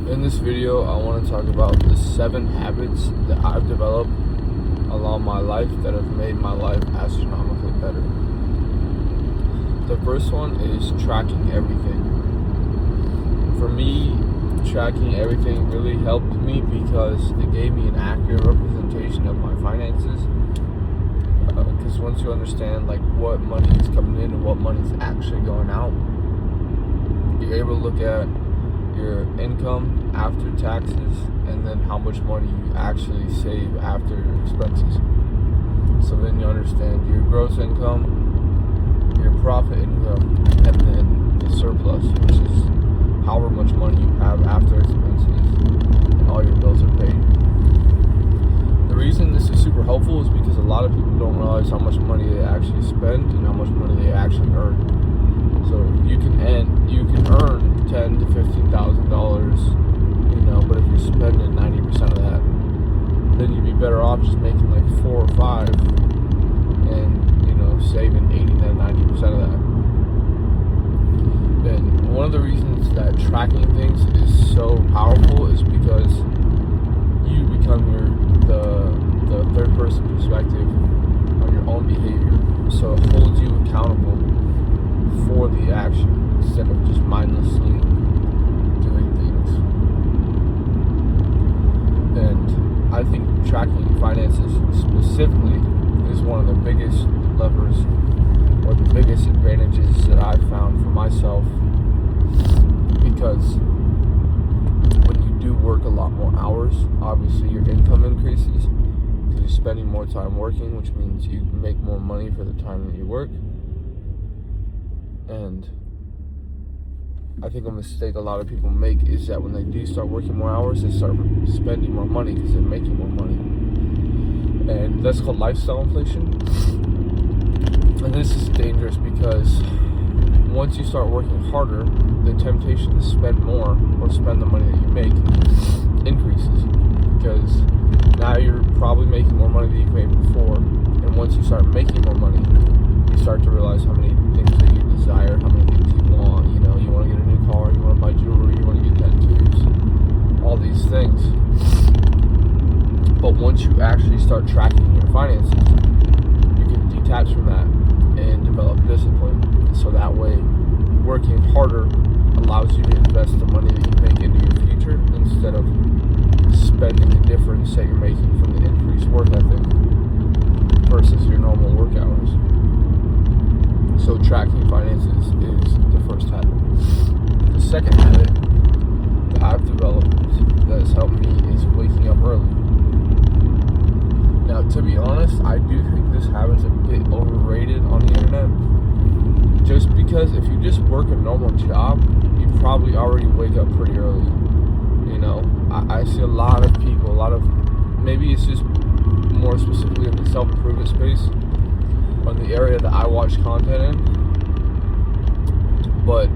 In this video, I want to talk about the 7 habits that I've developed along my life that have made my life astronomically better. The first one is tracking everything. For me, tracking everything really helped me because it gave me an accurate representation of my finances. Because once you understand what money is coming in and what money is actually going out, you're able to look at your income after taxes and then how much money you actually save after your expenses. So then you understand your gross income, your profit income, and then the surplus, which is however much money you have after expenses and all your bills are paid. The reason this is super helpful is because a lot of people don't realize how much money they actually spend and how much money they actually earn. So you can earn $10,000 to $15,000, but if you're spending 90% of that, then you'd be better off just making 4 or 5 and saving 80 to 90% of that. And one of the reasons that tracking things is so powerful is because you become the third person perspective on your own behavior. So it holds you accountable for the action instead of just mindlessly doing things. And I think tracking finances specifically is one of the biggest levers or the biggest advantages that I've found for myself, because when you do work a lot more hours, obviously your income increases because you're spending more time working, which means you make more money for the time that you work. And I think a mistake a lot of people make is that when they do start working more hours, they start spending more money because they're making more money. And that's called lifestyle inflation. And this is dangerous because once you start working harder, the temptation to spend more or spend the money that you make increases, because now you're probably making more money than you made before. And once you start making more money, you start to realize how many things that you desire, how many things you want. You want to get a new car, you want to buy jewelry, you want to get tattoos, all these things. But once you actually start tracking your finances, you can detach from that and develop discipline. So that way, working harder allows you to invest the money that you make into your future instead of spending the difference that you're making from the increased work ethic versus your normal work hours. So tracking finances is the first habit. The second habit that I've developed that has helped me is waking up early. Now, to be honest, I do think this habit's a bit overrated on the internet. Just because if you just work a normal job, you probably already wake up pretty early. I see a lot of people, maybe it's just more specifically in the self-improvement space, or in the area that I watch content in. But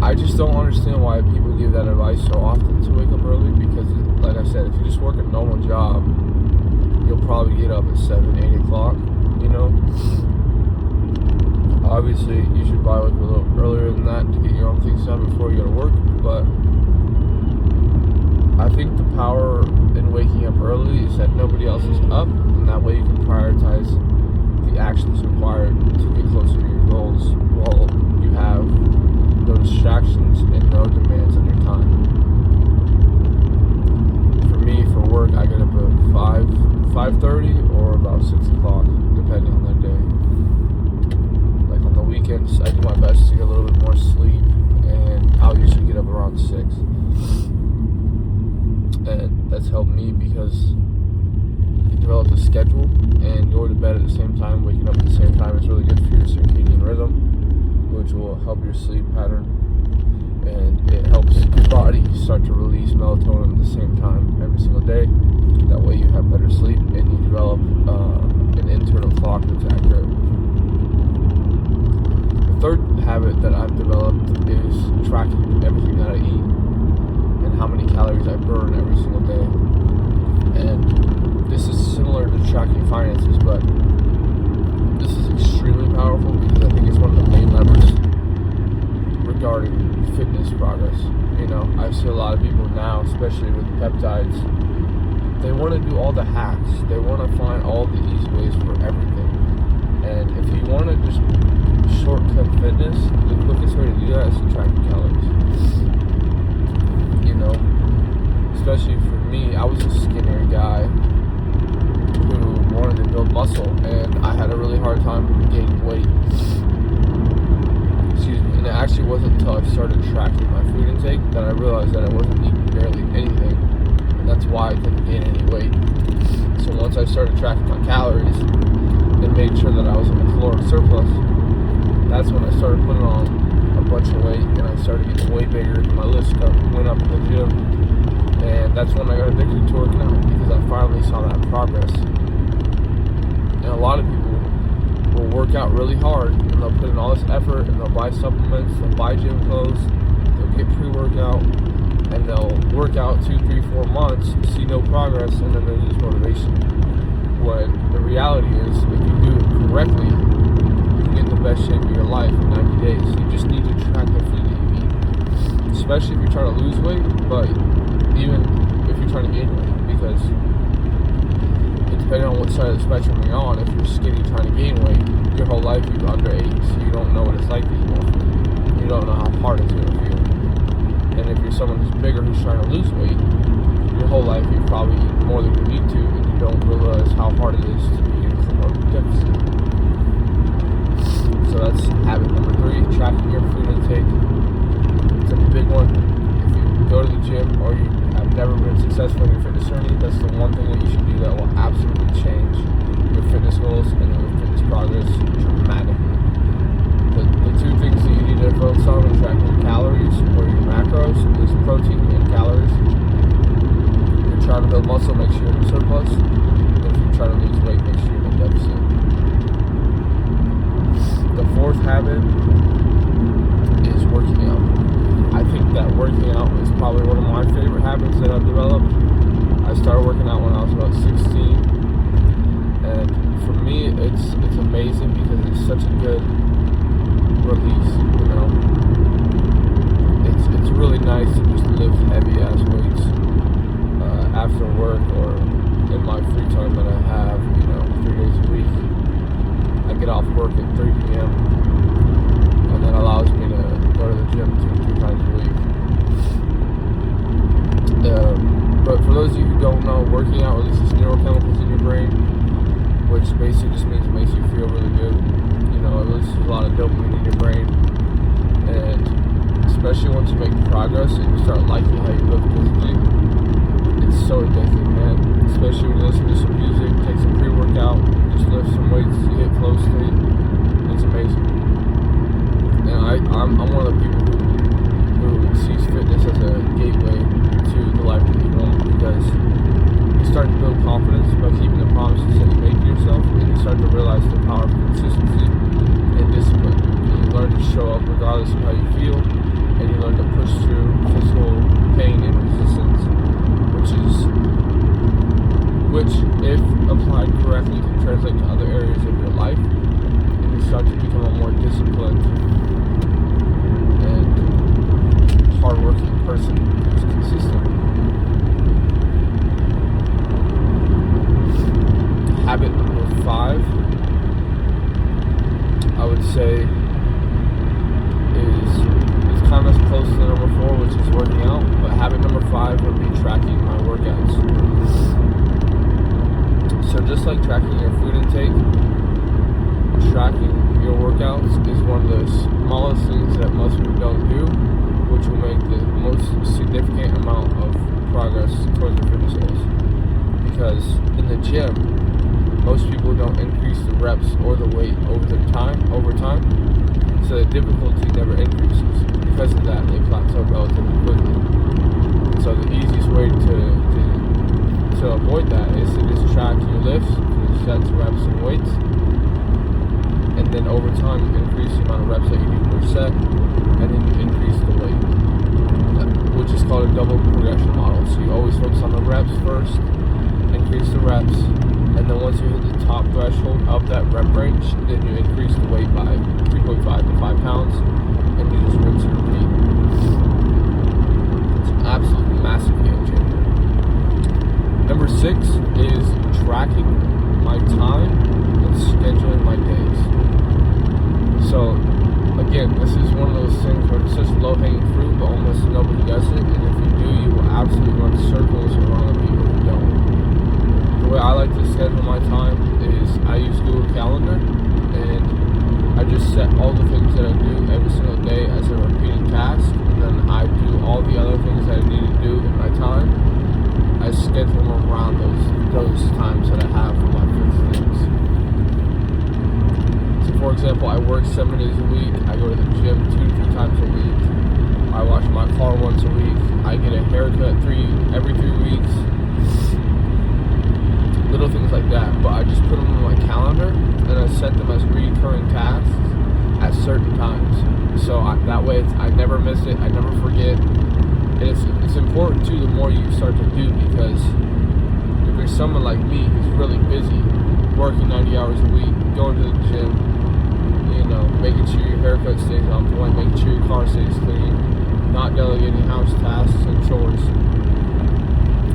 I just don't understand why people give that advice so often to wake up early, because, like I said, if you just work a normal job, you'll probably get up at 7, 8 o'clock, Obviously, you should probably wake up a little earlier than that to get your own things done before you go to work, but I think the power in waking up early is that nobody else is up, and that way you can prioritize the actions required to get closer to your goals while you have no distractions and no demands on your time. For me, for work, I get up at 5:30 or about 6 o'clock, depending on the day. On the weekends, I do my best to get a little bit more sleep, and I'll usually get up around 6. And that's helped me because you develop a schedule, and going to bed at the same time, waking up at the same time is really good for your circadian rhythm, which will help your sleep pattern, and it helps your body start to release melatonin at the same time every single day. That way you have better sleep and you develop an internal clock that's accurate. The third habit that I've developed is tracking everything that I eat and how many calories I burn every single day. And this is similar to tracking finances, but this is extremely powerful because I think it's one of the main levers regarding fitness progress. You know, I see a lot of people now, especially with peptides, they want to do all the hacks. They want to find all the easy ways for everything. And if you want to just shortcut fitness, the quickest way to do that is to track your calories. You know, especially for me, I was a skinnier guy who wanted to build muscle, and I had a really hard time gaining weight. Excuse me. And it actually wasn't until I started tracking my food intake that I realized that I wasn't eating barely anything, and that's why I couldn't gain any weight. So once I started tracking my calories and made sure that I was in a caloric surplus, that's when I started putting on a bunch of weight, and I started getting way bigger. My list went up in the gym, and that's when I got addicted to working out, because I finally saw that progress. And a lot of people will work out really hard, and they'll put in all this effort, and they'll buy supplements, they'll buy gym clothes, they'll get pre-workout, and they'll work out 2, 3, 4 months, see no progress, and then they lose motivation. When the reality is, if you do it correctly, you can get in the best shape of your life in 90 days. You just need to track the food that you eat, especially if you're trying to lose weight, but even if you're trying to gain weight, because depending on what side of the spectrum you're on, if you're skinny trying to gain weight, your whole life you've underate, so you don't know what it's like anymore. You don't know how hard it's going to feel. And if you're someone who's bigger who's trying to lose weight, your whole life you've probably eaten more than you need to, and you don't realize how hard it is to be in a caloric deficit. So that's habit number 3, tracking your food intake. It's a big one. If you go to the gym or you have never been successful in your fitness journey, that's the one thing that you should do that will absolutely change your fitness goals and your fitness progress dramatically. The 2 things that you need to focus on when tracking your calories or your macros is protein and calories. If you're trying to build muscle, make sure you're in surplus. And if you're trying to lose weight, make sure you're in deficit. The 4th habit is working out. I think that working out is probably one of my favorite habits that I've developed. I started working out when I was about 16, and for me, it's amazing because it's such a good release. You know, it's really nice to just lift heavy ass weights after work or in my free time that I have. You know, 3 days a week. I get off work at 3 p.m. and that allows me to go to the gym 2 or 3 times a week. But for those of you who don't know, working out releases neurochemicals in your brain, which basically just means it makes you feel really good. You know, it releases a lot of dopamine in your brain, and especially once you make progress and you start liking how you look physically, it's so addictive, man. Especially when you listen to some music, take some pre-workout, just lift some weights, you hit flow state. It's amazing. And I'm one of the people who sees fitness as a gateway to the life that you want, because you start to build confidence by keeping the promises that you make to yourself, and you start to realize the power of consistency and discipline. And you learn to show up regardless of how you feel, and you learn to push through physical pain and resistance, which if applied correctly can translate to other areas of your life, and you start to become a more disciplined and hardworking person who's consistent. Habit number 5, I would say, is kind of close to number 4, which is working out. But habit number 5 would be tracking my workouts. So just like tracking your food intake, tracking your workouts is one of the smallest things that most people don't do, which will make the most significant amount of progress towards your fitness goals. Because in the gym, most people don't increase the reps or the weight over time, so the difficulty never increases. Because of that, they plateau relatively quickly. So the easiest way to avoid that is to just track your lifts, your sets, reps, and weights, and then over time you increase the amount of reps that you do per set, and then you increase the weight, which is called a double progression model. So you always focus on the reps first, increase the reps, and then once you hit the top threshold of that rep range, then you increase the weight by 3.5 to 5 pounds, and you just rinse and repeat. low-hanging fruit, but almost nobody gets it. And if you do, you will absolutely run circles around the people who don't. The way I like to schedule my time is I use Google Calendar, and I just set all the things that I do every single day as a repeating task, and then I do all the other things that I need to do in my time. I schedule them around those times that I have for my fixed things. So for example, I work 7 days a week. I go to the gym 2 to 3 times a week. I wash my car once a week. I get a haircut every 3 weeks. Little things like that. But I just put them on my calendar and I set them as recurring tasks at certain times. So that way I never miss it. I never forget. And it's important too the more you start to do, because if you're someone like me who's really busy, working 90 hours a week, going to the gym, making sure your haircut stays on point, making sure your car stays clean, not delegating house tasks and chores.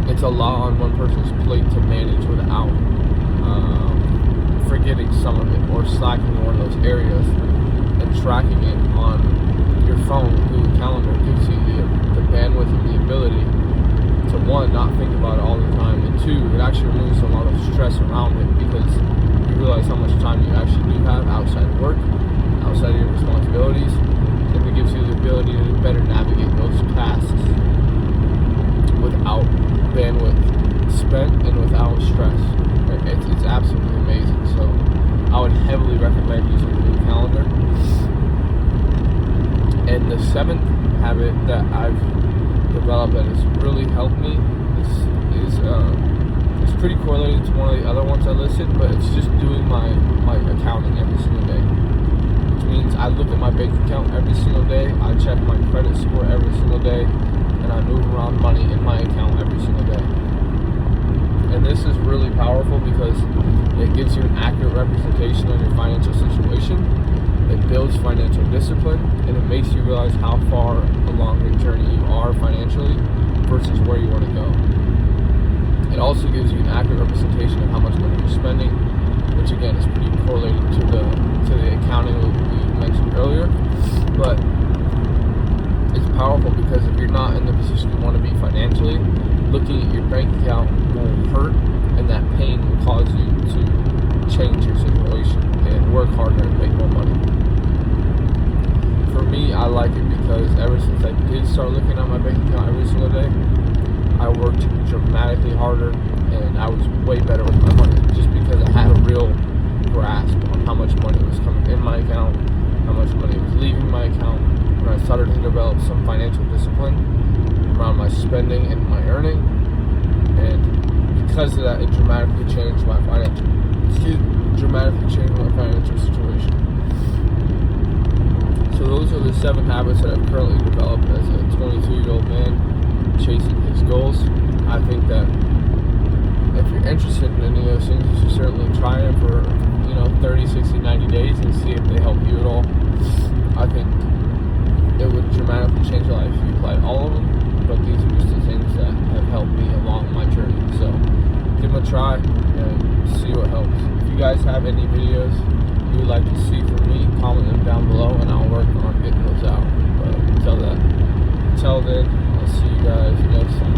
It's a lot on one person's plate to manage without forgetting some of it or slacking in one of those areas. And tracking it on your phone, Google Calendar, gives you the bandwidth and the ability to, one, not think about it all the time, and two, it actually removes a lot of stress around it, because you realize how much time you actually do have outside of work, outside of your responsibilities, and it gives you the ability to better navigate those tasks without bandwidth spent and without stress. It's absolutely amazing. So I would heavily recommend using Google Calendar. And the 7th habit that I've developed that has really helped me is pretty correlated to one of the other ones I listed, but it's just doing my accounting every single day. Which means I look at my bank account every single day, I check my credit score every single day, and I move around money in my account every single day. And this is really powerful because it gives you an accurate representation of your financial situation. It builds financial discipline, and it makes you realize how far along your journey you are financially versus where you want to go. It also gives you an accurate representation of how much money you're spending, which again is pretty correlated to the accounting we mentioned earlier. But it's powerful because if you're not in the position you want to be financially, looking at your bank account will hurt, and that pain will cause you to change your situation and work harder and make more money. For me, I like it because ever since I did start looking at my bank account every single day, I worked dramatically harder and I was way better with my money, just because I had a real grasp on how much money was coming in my account, how much money was leaving my account. When I started to develop some financial discipline around my spending and my earning, and because of that, it dramatically changed my financial situation. So those are the 7 habits that I've currently developed as a 22-year-old man chasing his goals. I think that if you're interested in any of those things, you should certainly try them for 30, 60, 90 days and see if they help you at all. I think it would dramatically change your life if you applied all of them, but these are just the things that have helped me along my journey. So give them a try and see what helps. If you guys have any videos you would like to see from me, comment them down below and I'll work on getting those out. But until then, I'll see you guys next time.